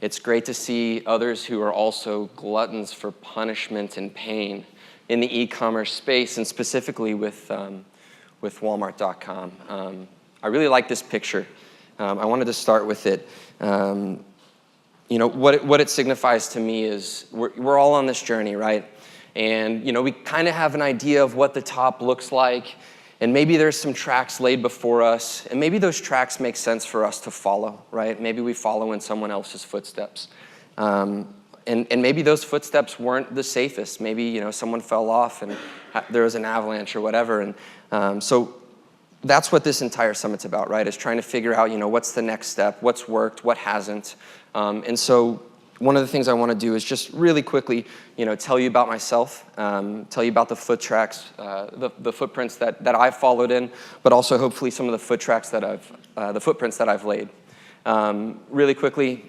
It's great to see others who are also gluttons for punishment and pain in the e-commerce space, and specifically with Walmart.com. I really like this picture. I wanted to start with it. What it signifies to me is we're all on this journey, right? And we kind of have an idea of what the top looks like, and maybe there's some tracks laid before us, and maybe those tracks make sense for us to follow, right? Maybe we follow in someone else's footsteps. And maybe those footsteps weren't the safest. Maybe someone fell off and there was an avalanche or whatever. And so that's what this entire summit's about, right? Is trying to figure out what's the next step, what's worked, what hasn't. And so one of the things I want to do is just really quickly, tell you about myself, tell you about the foot tracks, the footprints that I've followed in, but also hopefully some of the footprints that I've laid. Really quickly,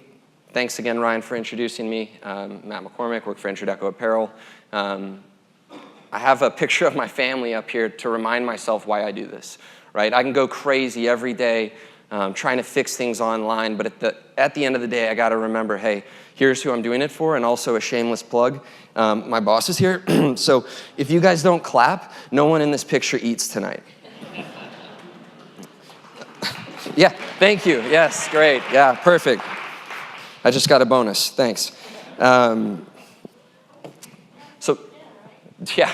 thanks again, Ryan, for introducing me. Matt McCormick, work for Intradeco Apparel. I have a picture of my family up here to remind myself why I do this, right? I can go crazy every day trying to fix things online, but at the end of the day, I got to remember, hey, here's who I'm doing it for, and also a shameless plug. My boss is here, so if you guys don't clap, no one in this picture eats tonight. Yeah, thank you. Yes, great. Yeah, perfect. I just got a bonus. Thanks. Yeah.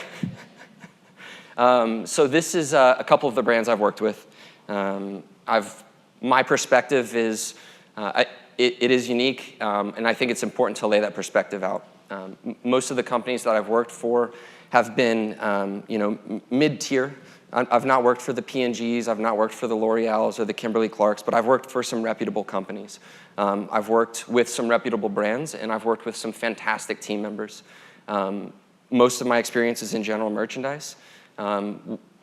So this is a couple of the brands I've worked with. My perspective is, it is unique, and I think it's important to lay that perspective out. Most of the companies that I've worked for have been, mid-tier. I've not worked for the P&Gs, I've not worked for the L'Oreals or the Kimberly-Clarks, but I've worked for some reputable companies. I've worked with some reputable brands, and I've worked with some fantastic team members. Most of my experience is in general merchandise,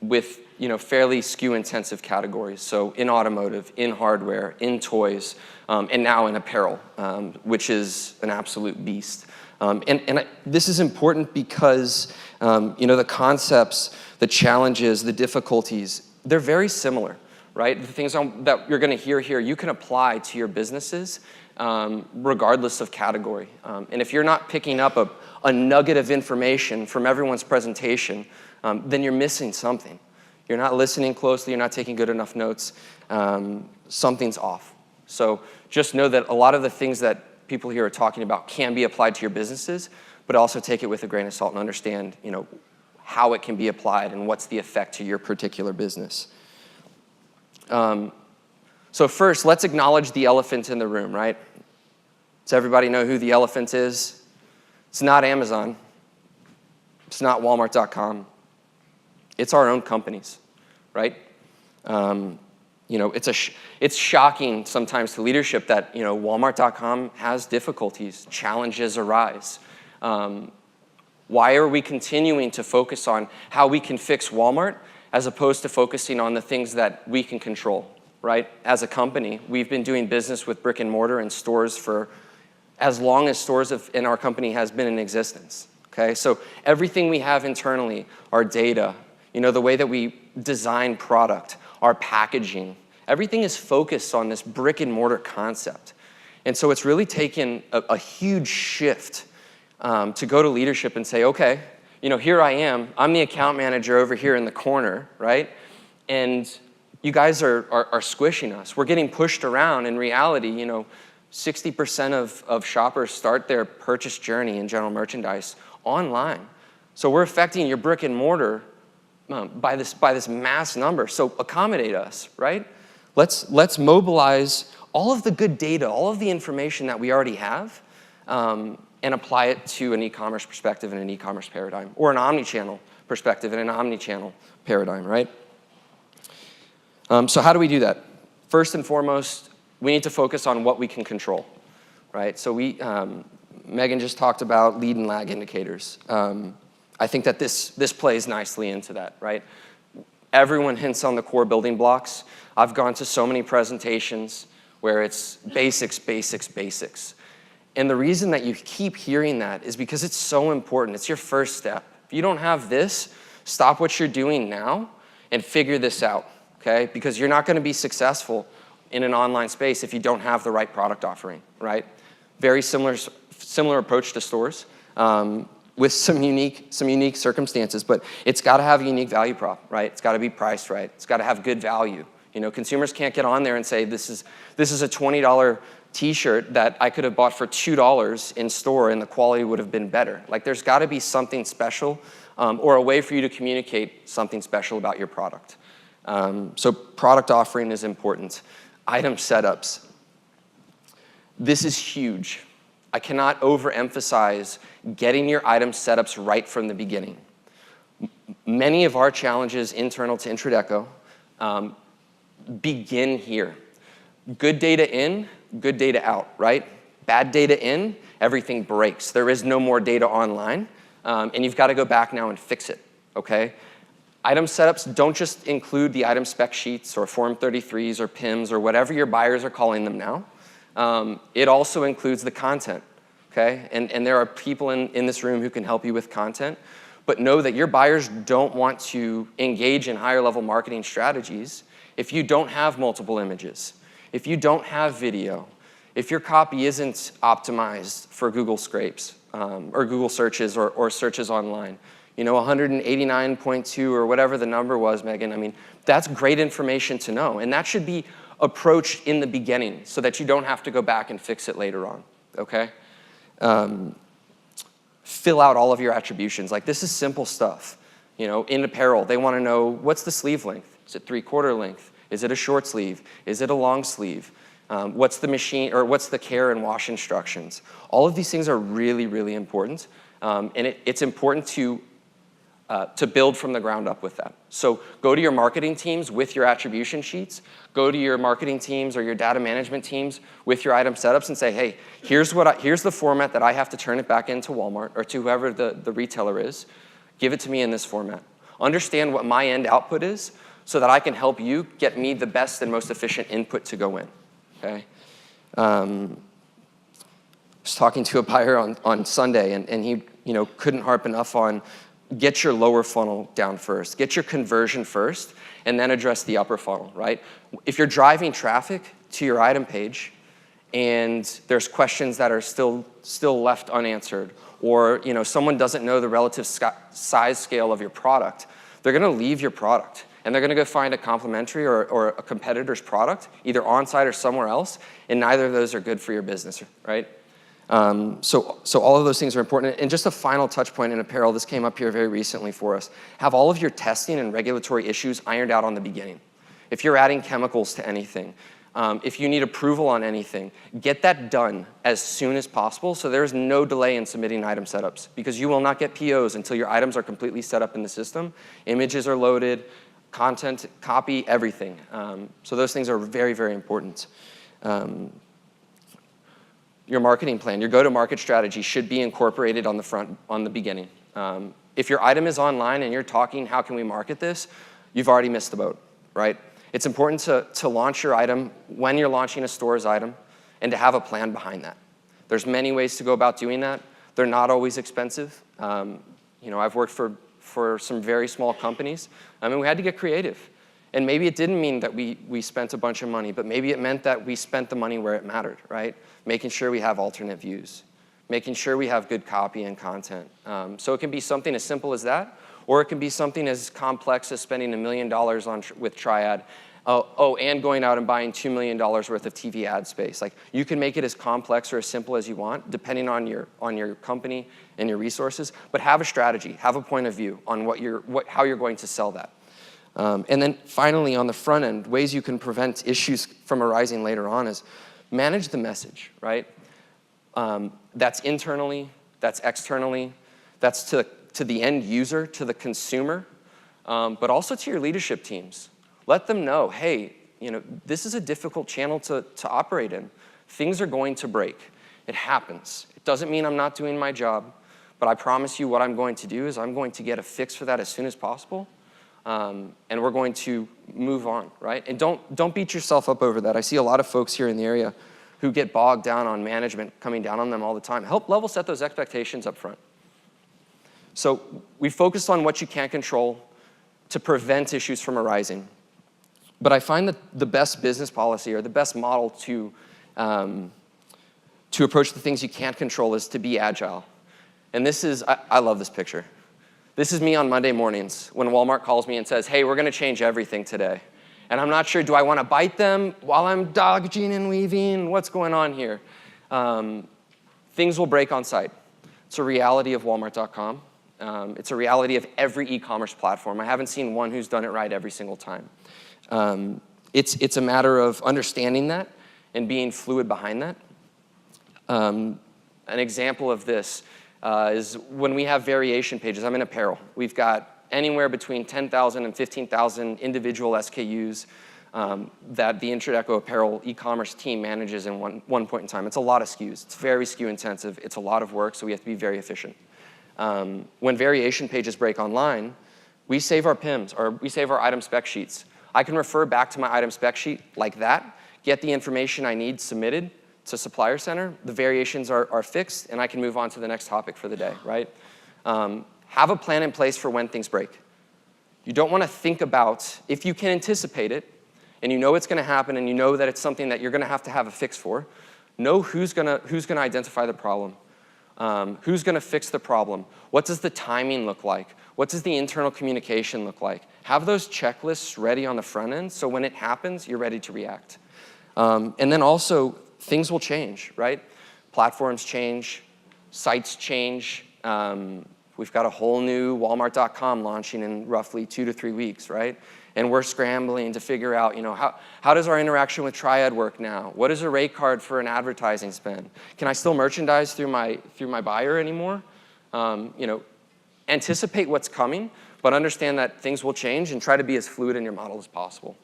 with fairly SKU-intensive categories. So in automotive, in hardware, in toys, and now in apparel, which is an absolute beast. This is important because the concepts, the challenges, the difficulties, they're very similar, right? The things that you're going to hear here, you can apply to your businesses regardless of category. And if you're not picking up a nugget of information from everyone's presentation, then you're missing something. You're not listening closely, you're not taking good enough notes, something's off. So just know that a lot of the things that people here are talking about can be applied to your businesses, but also take it with a grain of salt and understand, how it can be applied and what's the effect to your particular business. So first, let's acknowledge the elephant in the room, right? Does everybody know who the elephant is? It's not Amazon. It's not Walmart.com. It's our own companies, right? It's shocking sometimes to leadership that Walmart.com has difficulties, challenges arise. Why are we continuing to focus on how we can fix Walmart as opposed to focusing on the things that we can control, right? As a company, we've been doing business with brick and mortar and stores for as long as stores in our company has been in existence, okay? So everything we have internally, our data, the way that we design product, our packaging, everything is focused on this brick and mortar concept. And so it's really taken a huge shift to go to leadership and say, okay, here I am. I'm the account manager over here in the corner, right? And you guys are squishing us. We're getting pushed around. In reality, 60% of shoppers start their purchase journey in general merchandise online. So we're affecting your brick and mortar by this mass number. So accommodate us, right? Let's mobilize all of the good data, all of the information that we already have, and apply it to an e-commerce perspective and an e-commerce paradigm, or an omni-channel perspective and an omni-channel paradigm, right? So how do we do that? First and foremost, we need to focus on what we can control, right? So Megan just talked about lead and lag indicators. I think that this plays nicely into that, right? Everyone hints on the core building blocks. I've gone to so many presentations where it's basics, basics, basics. And the reason that you keep hearing that is because it's so important. It's your first step. If you don't have this, stop what you're doing now and figure this out, okay? Because you're not going to be successful in an online space if you don't have the right product offering, right? very similar approach to stores, with some unique circumstances, but it's got to have a unique value prop, right? It's got to be priced right. It's got to have good value. You know, consumers can't get on there and say, this is a $20 t-shirt that I could have bought for $2 in store and the quality would have been better. Like, there's got to be something special, or a way for you to communicate something special about your product. So product offering is important. Item setups. This is huge. I cannot overemphasize getting your item setups right from the beginning. Many of our challenges internal to Intradeco begin here. Good data in, good data out, right? Bad data in, everything breaks. There is no more data online, and you've got to go back now and fix it, okay? Item setups don't just include the item spec sheets or Form 33s or PIMs or whatever your buyers are calling them now. It also includes the content, okay? And there are people in this room who can help you with content, but know that your buyers don't want to engage in higher level marketing strategies if you don't have multiple images, if you don't have video, if your copy isn't optimized for Google scrapes, or Google searches or searches online. You know, 189.2 or whatever the number was, Megan, I mean, that's great information to know, and that should be approached in the beginning so that you don't have to go back and fix it later on, okay? Fill out all of your attributions. Like, this is simple stuff. You know, in apparel, they want to know, what's the sleeve length? Is it 3/4 length? Is it a short sleeve? Is it a long sleeve? What's the machine, or what's the care and wash instructions? All of these things are really, really important, and it's important to build from the ground up with that. So go to your marketing teams with your attribution sheets. Go to your marketing teams or your data management teams with your item setups and say, hey, here's the format that I have to turn it back into Walmart or to whoever the retailer is. Give it to me in this format. Understand what my end output is so that I can help you get me the best and most efficient input to go in, okay? I was talking to a buyer on Sunday, and he couldn't harp enough on get your lower funnel down first. Get your conversion first, and then address the upper funnel, right? If you're driving traffic to your item page and there's questions that are still left unanswered, or someone doesn't know the relative size scale of your product, they're gonna leave your product and they're gonna go find a complementary or a competitor's product, either on-site or somewhere else, and neither of those are good for your business, right? So all of those things are important. And just a final touch point in apparel, this came up here very recently for us. Have all of your testing and regulatory issues ironed out on the beginning. If you're adding chemicals to anything, if you need approval on anything, get that done as soon as possible so there's no delay in submitting item setups, because you will not get POs until your items are completely set up in the system. Images are loaded, content, copy, everything. So those things are very, very important. Your marketing plan, your go-to-market strategy should be incorporated on the beginning. If your item is online and you're talking, how can we market this? You've already missed the boat, right? It's important to launch your item when you're launching a store's item and to have a plan behind that. There's many ways to go about doing that. They're not always expensive. I've worked for some very small companies. I mean, we had to get creative. And maybe it didn't mean that we spent a bunch of money, but maybe it meant that we spent the money where it mattered, right? Making sure we have alternate views, making sure we have good copy and content. So it can be something as simple as that, or it can be something as complex as spending $1 million with Triad, and going out and buying $2 million worth of TV ad space. Like, you can make it as complex or as simple as you want, depending on your company and your resources. But have a strategy, have a point of view on how you're going to sell that. And then finally, on the front end, ways you can prevent issues from arising later on is manage the message, right? That's internally, that's externally, that's to the end user, to the consumer, but also to your leadership teams. Let them know, hey, this is a difficult channel to operate in. Things are going to break. It happens. It doesn't mean I'm not doing my job, but I promise you what I'm going to do is I'm going to get a fix for that as soon as possible. And we're going to move on, right? And don't beat yourself up over that. I see a lot of folks here in the area who get bogged down on management coming down on them all the time. Help level set those expectations up front. So we focused on what you can't control to prevent issues from arising. But I find that the best business policy or the best model to to approach the things you can't control is to be agile. And this is, I love this picture. This is me on Monday mornings when Walmart calls me and says, hey, we're going to change everything today. And I'm not sure, do I want to bite them while I'm dodging and weaving? What's going on here? Things will break on site. It's a reality of Walmart.com. It's a reality of every e-commerce platform. I haven't seen one who's done it right every single time. It's a matter of understanding that and being fluid behind that. An example of this is when we have variation pages. I'm in apparel. We've got anywhere between 10,000 and 15,000 individual SKUs that the Intradeco apparel e-commerce team manages in one point in time. It's a lot of SKUs. It's very SKU intensive. It's a lot of work, so we have to be very efficient. When variation pages break online, we save our PIMs, or we save our item spec sheets. I can refer back to my item spec sheet like that, get the information I need submitted to Supplier Center, the variations are fixed, and I can move on to the next topic for the day, right? Have a plan in place for when things break. You don't want to think about, if you can anticipate it, and you know it's going to happen, and you know that it's something that you're going to have a fix for, know who's going to identify the problem. Who's going to fix the problem? What does the timing look like? What does the internal communication look like? Have those checklists ready on the front end so when it happens, you're ready to react. And then also, things will change, right? Platforms change, sites change. We've got a whole new Walmart.com launching in roughly 2 to 3 weeks, right? And we're scrambling to figure out, how does our interaction with Triad work now? What is a rate card for an advertising spend? Can I still merchandise through my buyer anymore? Anticipate what's coming, but understand that things will change and try to be as fluid in your model as possible.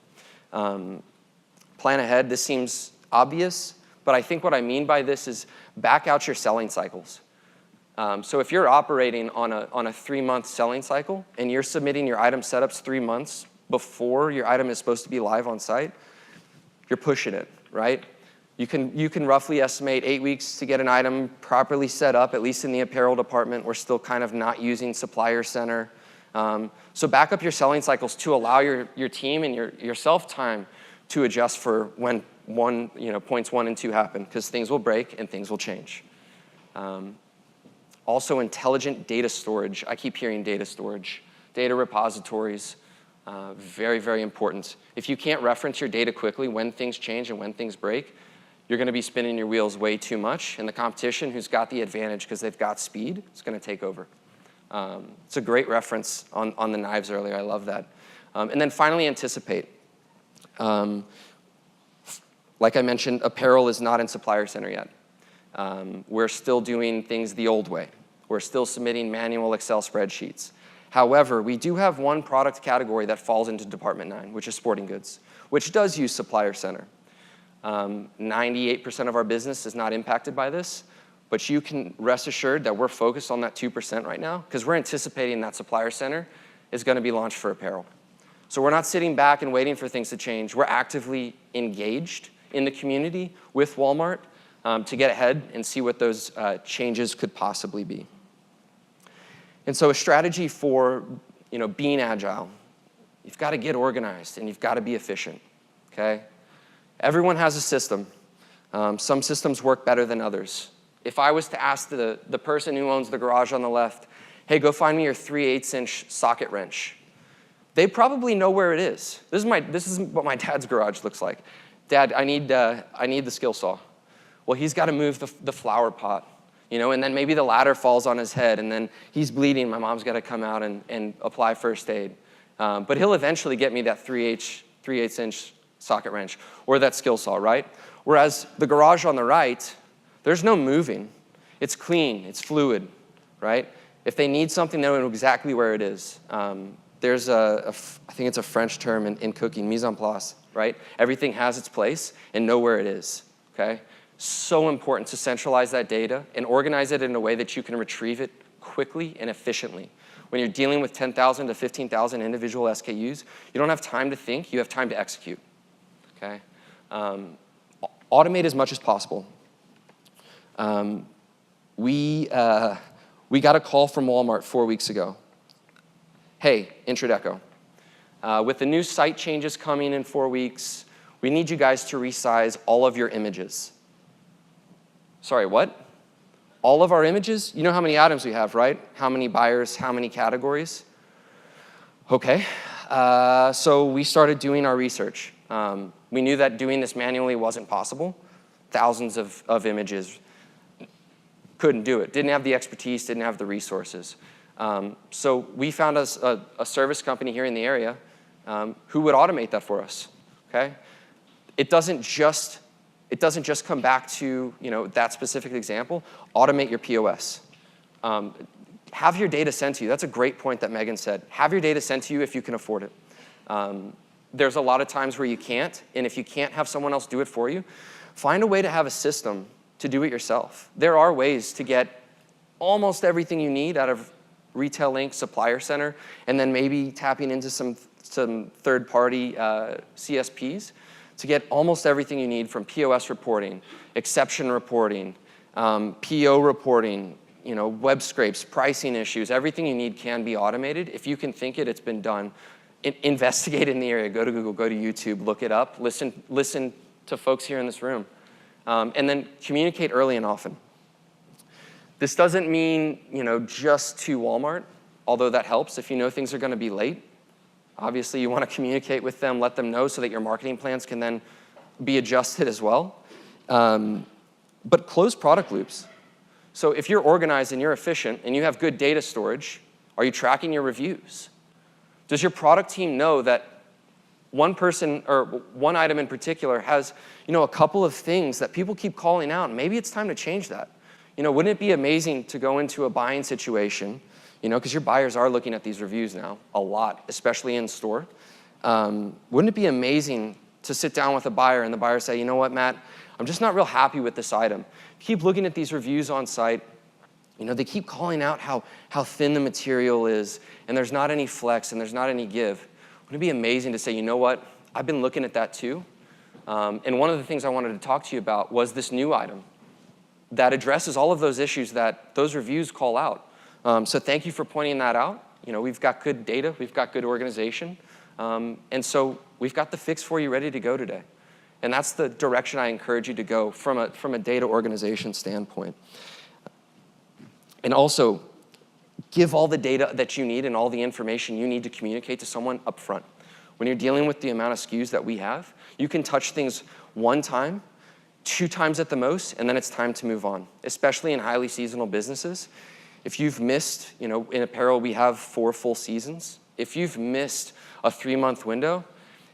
Plan ahead. This seems obvious, but I think what I mean by this is back out your selling cycles. So if you're operating on a 3-month selling cycle and you're submitting your item setups 3 months before your item is supposed to be live on site, you're pushing it, right? You can roughly estimate 8 weeks to get an item properly set up, at least in the apparel department. We're still kind of not using Supplier Center. So back up your selling cycles to allow your team and yourself time to adjust for when points 1 and 2 happen, because things will break and things will change. Also, intelligent data storage. I keep hearing data storage. Data repositories, very, very important. If you can't reference your data quickly when things change and when things break, you're going to be spinning your wheels way too much, and the competition who's got the advantage because they've got speed is going to take over. It's a great reference on the knives earlier. I love that. And then finally, anticipate. Like I mentioned, apparel is not in Supplier Center yet. We're still doing things the old way. We're still submitting manual Excel spreadsheets. However, we do have one product category that falls into Department 9, which is sporting goods, which does use Supplier Center. 98% of our business is not impacted by this, but you can rest assured that we're focused on that 2% right now because we're anticipating that Supplier Center is going to be launched for apparel. So we're not sitting back and waiting for things to change. We're actively engaged in the community with Walmart to get ahead and see what those changes could possibly be. And so a strategy for being agile, you've got to get organized and you've got to be efficient, okay? Everyone has a system. Some systems work better than others. If I was to ask the person who owns the garage on the left, hey, go find me your 3/8" socket wrench, they probably know where it is. This is what my dad's garage looks like. Dad, I need the skill saw. Well, he's got to move the flower pot, and then maybe the ladder falls on his head, and then he's bleeding. My mom's got to come out and apply first aid. But he'll eventually get me that 3/8" socket wrench or that skill saw, right? Whereas the garage on the right, there's no moving. It's clean. It's fluid, right? If they need something, they know exactly where it is. There's I think it's a French term in cooking, mise en place, right? Everything has its place and know where it is, okay? So important to centralize that data and organize it in a way that you can retrieve it quickly and efficiently. When you're dealing with 10,000 to 15,000 individual SKUs, you don't have time to think, you have time to execute, okay? Automate as much as possible. We got a call from Walmart 4 weeks ago. Hey, Intradeco, with the new site changes coming in 4 weeks, we need you guys to resize all of your images. Sorry, what? All of our images? You know how many items we have, right? How many buyers, how many categories? Okay, so we started doing our research. We knew that doing this manually wasn't possible. Thousands of images. Couldn't do it. Didn't have the expertise, didn't have the resources. So we found a service company here in the area who would automate that for us, okay? It doesn't just come back to that specific example. Automate your POS. Have your data sent to you. That's a great point that Megan said. Have your data sent to you if you can afford it. There's a lot of times where you can't, and if you can't have someone else do it for you, find a way to have a system to do it yourself. There are ways to get almost everything you need out of Retail Link, Supplier Center, and then maybe tapping into some third-party CSPs to get almost everything you need from POS reporting, exception reporting, PO reporting, web scrapes, pricing issues. Everything you need can be automated. If you can think it, it's been done. Investigate in the area. Go to Google, go to YouTube, look it up, listen to folks here in this room. And then communicate early and often. This doesn't mean, just to Walmart, although that helps if you know things are going to be late. Obviously, you want to communicate with them, let them know so that your marketing plans can then be adjusted as well. But close product loops. So if you're organized and you're efficient and you have good data storage, are you tracking your reviews? Does your product team know that one person or one item in particular has a couple of things that people keep calling out? Maybe it's time to change that. Wouldn't it be amazing to go into a buying situation, because your buyers are looking at these reviews now a lot, especially in store. Wouldn't it be amazing to sit down with a buyer and the buyer say, you know what, Matt, I'm just not real happy with this item. Keep looking at these reviews on site. They keep calling out how thin the material is, and there's not any flex, and there's not any give. Wouldn't it be amazing to say, you know what, I've been looking at that too. And one of the things I wanted to talk to you about was this new item that addresses all of those issues that those reviews call out. So thank you for pointing that out. We've got good data, we've got good organization, and so we've got the fix for you ready to go today. And that's the direction I encourage you to go from a data organization standpoint. And also, give all the data that you need and all the information you need to communicate to someone up front. When you're dealing with the amount of SKUs that we have, you can touch things one time, 2 times at the most, and then it's time to move on, especially in highly seasonal businesses. If you've missed, in apparel, we have 4 full seasons. If you've missed a 3-month window,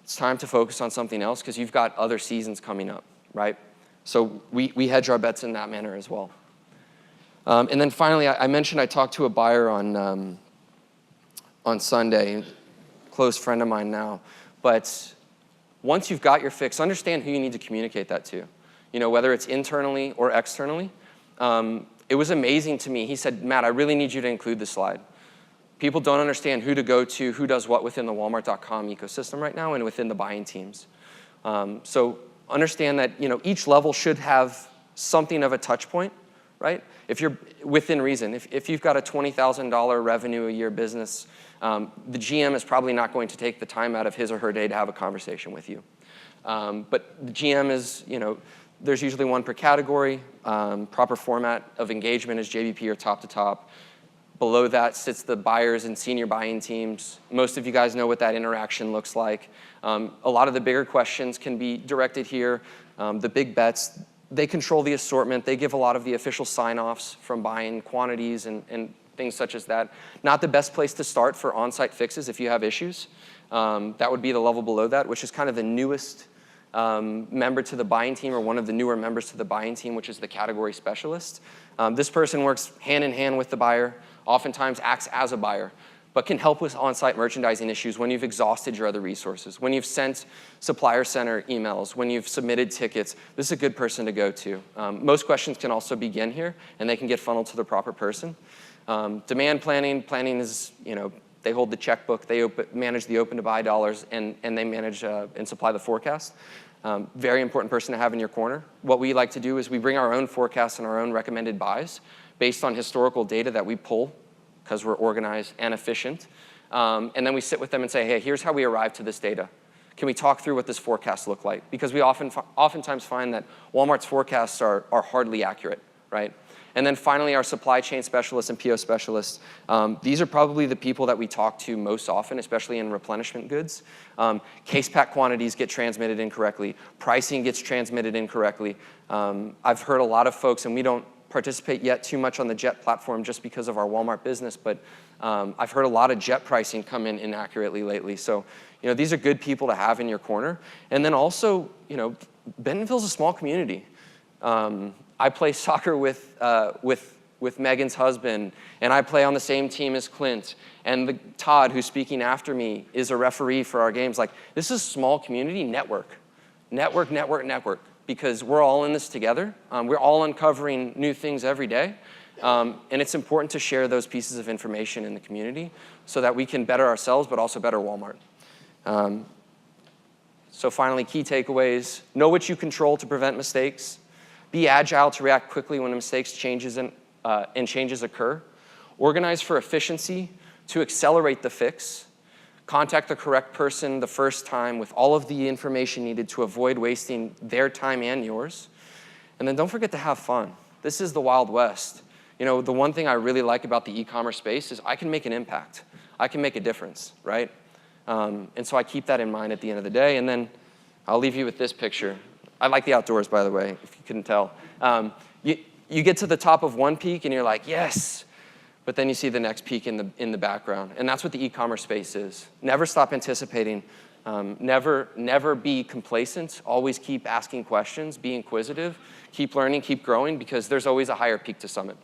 it's time to focus on something else because you've got other seasons coming up, right? So we hedge our bets in that manner as well. And then finally, I mentioned I talked to a buyer on Sunday, a close friend of mine now. But once you've got your fix, understand who you need to communicate that to. Whether it's internally or externally. It was amazing to me. He said, Matt, I really need you to include this slide. People don't understand who to go to, who does what within the Walmart.com ecosystem right now and within the buying teams. So understand that each level should have something of a touch point, right? If you're within reason, if you've got a $20,000 revenue a year business, the GM is probably not going to take the time out of his or her day to have a conversation with you. But the GM is, there's usually one per category. Proper format of engagement is JBP or top to top. Below that sits the buyers and senior buying teams. Most of you guys know what that interaction looks like. A lot of the bigger questions can be directed here. The big bets, they control the assortment. They give a lot of the official sign-offs from buying quantities and things such as that. Not the best place to start for on-site fixes if you have issues. That would be the level below that, which is kind of the newest member to the buying team or one of the newer members to the buying team, which is the category specialist. This person works hand in hand with the buyer, oftentimes acts as a buyer, but can help with on-site merchandising issues when you've exhausted your other resources, when you've sent supplier center emails, when you've submitted tickets. This is a good person to go to. Most questions can also begin here, and they can get funneled to the proper person. Demand planning is, they hold the checkbook, they manage the open to buy dollars, and they manage and supply the forecast. Very important person to have in your corner. What we like to do is we bring our own forecasts and our own recommended buys based on historical data that we pull because we're organized and efficient. And then we sit with them and say, hey, here's how we arrived to this data. Can we talk through what this forecast look like? Because we oftentimes find that Walmart's forecasts are hardly accurate, right? And then finally, our supply chain specialists and PO specialists. These are probably the people that we talk to most often, especially in replenishment goods. Case pack quantities get transmitted incorrectly. Pricing gets transmitted incorrectly. I've heard a lot of folks, and we don't participate yet too much on the Jet platform just because of our Walmart business, but I've heard a lot of Jet pricing come in inaccurately lately. So, these are good people to have in your corner. And then also, Bentonville's a small community. I play soccer with Megan's husband, and I play on the same team as Clint. And Todd, who's speaking after me, is a referee for our games. Like, this is a small community network. Network, because we're all in this together. We're all uncovering new things every day. And it's important to share those pieces of information in the community so that we can better ourselves, but also better Walmart. So finally, key takeaways. Know what you control to prevent mistakes. Be agile to react quickly when mistakes and changes occur. Organize for efficiency to accelerate the fix. Contact the correct person the first time with all of the information needed to avoid wasting their time and yours. And then don't forget to have fun. This is the Wild West. The one thing I really like about the e-commerce space is I can make an impact. I can make a difference, right? And so I keep that in mind at the end of the day. And then I'll leave you with this picture. I like the outdoors, by the way, if you couldn't tell. You get to the top of one peak and you're like, yes, but then you see the next peak in the background. And that's what the e-commerce space is. Never stop anticipating. Never be complacent. Always keep asking questions. Be inquisitive. Keep learning, keep growing, because there's always a higher peak to summit.